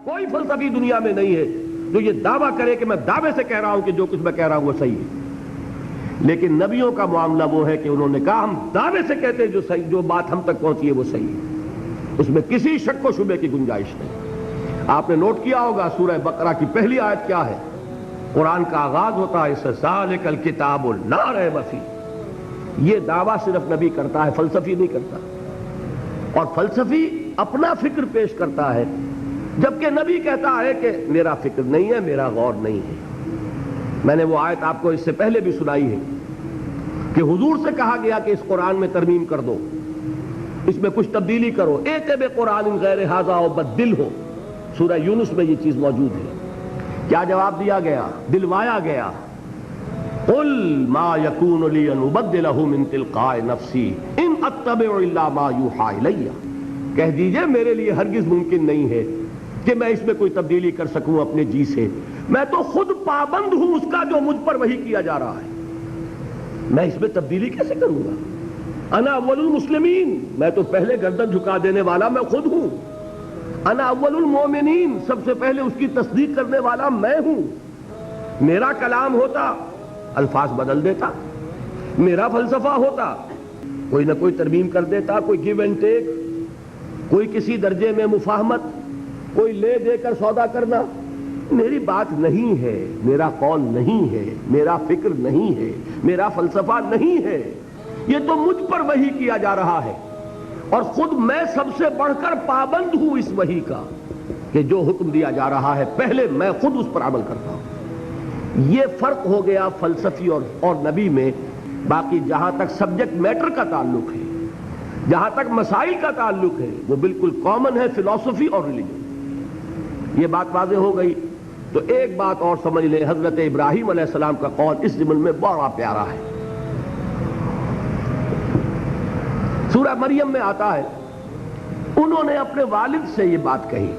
کوئی فلسفی دنیا میں نہیں ہے جو یہ دعویٰ کرے کہ میں دعوے سے کہہ رہا ہوں کہ جو کچھ میں کہہ رہا ہوں وہ صحیح ہے. لیکن نبیوں کا معاملہ وہ ہے کہ انہوں نے کہا ہم دعوے سے کہتے ہیں جو بات ہم تک پہنچی ہے وہ صحیح ہے، اس میں کسی شک و شبے کی گنجائش نہیں. آپ نے نوٹ کیا ہوگا سورہ بقرہ کی پہلی آیت کیا ہے؟ قرآن کا آغاز ہوتا ہے اس سے ذالک الکتاب لا ریب فیہ. یہ دعویٰ صرف نبی کرتا ہے، فلسفی نہیں کرتا. اور فلسفی اپنا فکر پیش کرتا ہے، جبکہ نبی کہتا ہے کہ میرا فکر نہیں ہے، میرا غور نہیں ہے. میں نے وہ آیت آپ کو اس سے پہلے بھی سنائی ہے کہ حضور سے کہا گیا کہ اس قرآن میں ترمیم کر دو، اس میں کچھ تبدیلی کرو. ایتے بے قرآن غیر ھذا وبدل ہو، سورہ یونس میں یہ چیز موجود ہے. کیا جواب دیا گیا؟ دلوایا گیا، قل ما یکون لی ان ابدلہ من تلقاء نفسی ان اتبع الا ما یوحی الی. کہہ دیجئے میرے لیے ہرگز ممکن نہیں ہے کہ میں اس میں کوئی تبدیلی کر سکوں اپنے جی سے. میں تو خود پابند ہوں اس کا جو مجھ پر وحی کیا جا رہا ہے. میں اس میں تبدیلی کیسے کروں گا؟ انا اول المسلمین، میں تو پہلے گردن جھکا دینے والا میں خود ہوں. انا اول المومنین، سب سے پہلے اس کی تصدیق کرنے والا میں ہوں. میرا کلام ہوتا الفاظ بدل دیتا، میرا فلسفہ ہوتا کوئی نہ کوئی ترمیم کر دیتا، کوئی گیو اینڈ ٹیک، کوئی کسی درجے میں مفاہمت، کوئی لے دے کر سودا کرنا. میری بات نہیں ہے، میرا قول نہیں ہے، میرا فکر نہیں ہے، میرا فلسفہ نہیں ہے. یہ تو مجھ پر وحی کیا جا رہا ہے، اور خود میں سب سے بڑھ کر پابند ہوں اس وحی کا کہ جو حکم دیا جا رہا ہے پہلے میں خود اس پر عمل کرتا ہوں. یہ فرق ہو گیا فلسفی اور نبی میں. باقی جہاں تک سبجیکٹ میٹر کا تعلق ہے، جہاں تک مسائل کا تعلق ہے، وہ بالکل کامن ہے فلسفی اور ریلیجن. یہ بات واضح ہو گئی. تو ایک بات اور سمجھ لیں، حضرت ابراہیم علیہ السلام کا قول اس ضمن میں بڑا پیارا ہے. سورہ مریم میں آتا ہے، انہوں نے اپنے والد سے یہ بات کہی،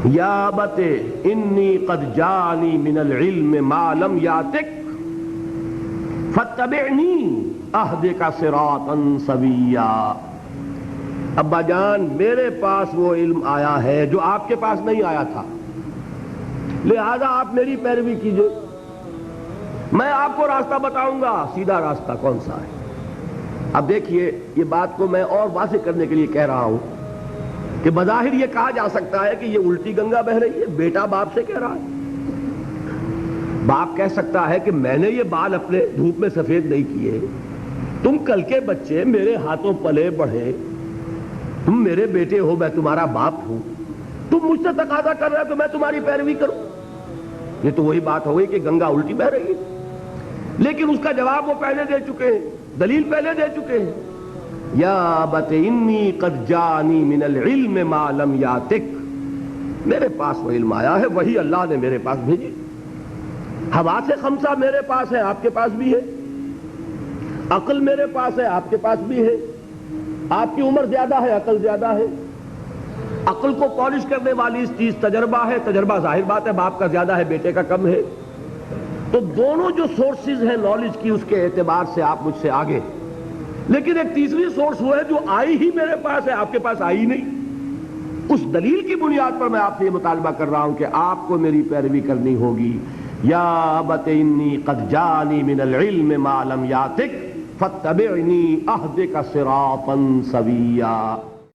یا ابت انی قد جانی من العلم ما لم یاتک فاتبعنی اہدک صراطا سویا. ابا جان، میرے پاس وہ علم آیا ہے جو آپ کے پاس نہیں آیا تھا، لہذا آپ میری پیروی کیجئے. میں آپ کو راستہ بتاؤں گا، سیدھا راستہ کون سا ہے. اب دیکھیے، یہ بات کو میں اور واضح کرنے کے لیے کہہ رہا ہوں کہ بظاہر یہ کہا جا سکتا ہے کہ یہ الٹی گنگا بہ رہی ہے. بیٹا باپ سے کہہ رہا ہے. باپ کہہ سکتا ہے کہ میں نے یہ بال اپنے دھوپ میں سفید نہیں کیے، تم کل کے بچے میرے ہاتھوں پلے بڑھے، تم میرے بیٹے ہو، میں تمہارا باپ ہوں، تم مجھ سے تقاضا کر رہے ہو تو میں تمہاری پیروی کروں. یہ تو وہی بات ہو گئی کہ گنگا الٹی بہ رہی ہے. لیکن اس کا جواب وہ پہلے دے چکے ہیں، دلیل پہلے دے چکے ہیں. یا ابت انی قد جانی من العلم ما لم یاتک، میرے پاس وہ علم آیا ہے، وہی اللہ نے میرے پاس بھیجی. حواس خمسہ میرے پاس ہے، آپ کے پاس بھی ہے. عقل میرے پاس ہے، آپ کے پاس بھی ہے. آپ کی عمر زیادہ ہے، عقل زیادہ ہے. عقل کو پالش کرنے والی اس چیز تجربہ ہے. تجربہ ظاہر بات ہے باپ کا زیادہ ہے، بیٹے کا کم ہے. تو دونوں جو سورسز ہیں نالج کی، اس کے اعتبار سے آپ مجھ سے آگے. لیکن ایک تیسری سورس وہ ہے جو آئی ہی میرے پاس ہے، آپ کے پاس آئی نہیں. اس دلیل کی بنیاد پر میں آپ سے یہ مطالبہ کر رہا ہوں کہ آپ کو میری پیروی کرنی ہوگی. یا ابت انی قد جانی من العلم ما لم یاتک فاتبعنی اہدک صراطا سویا.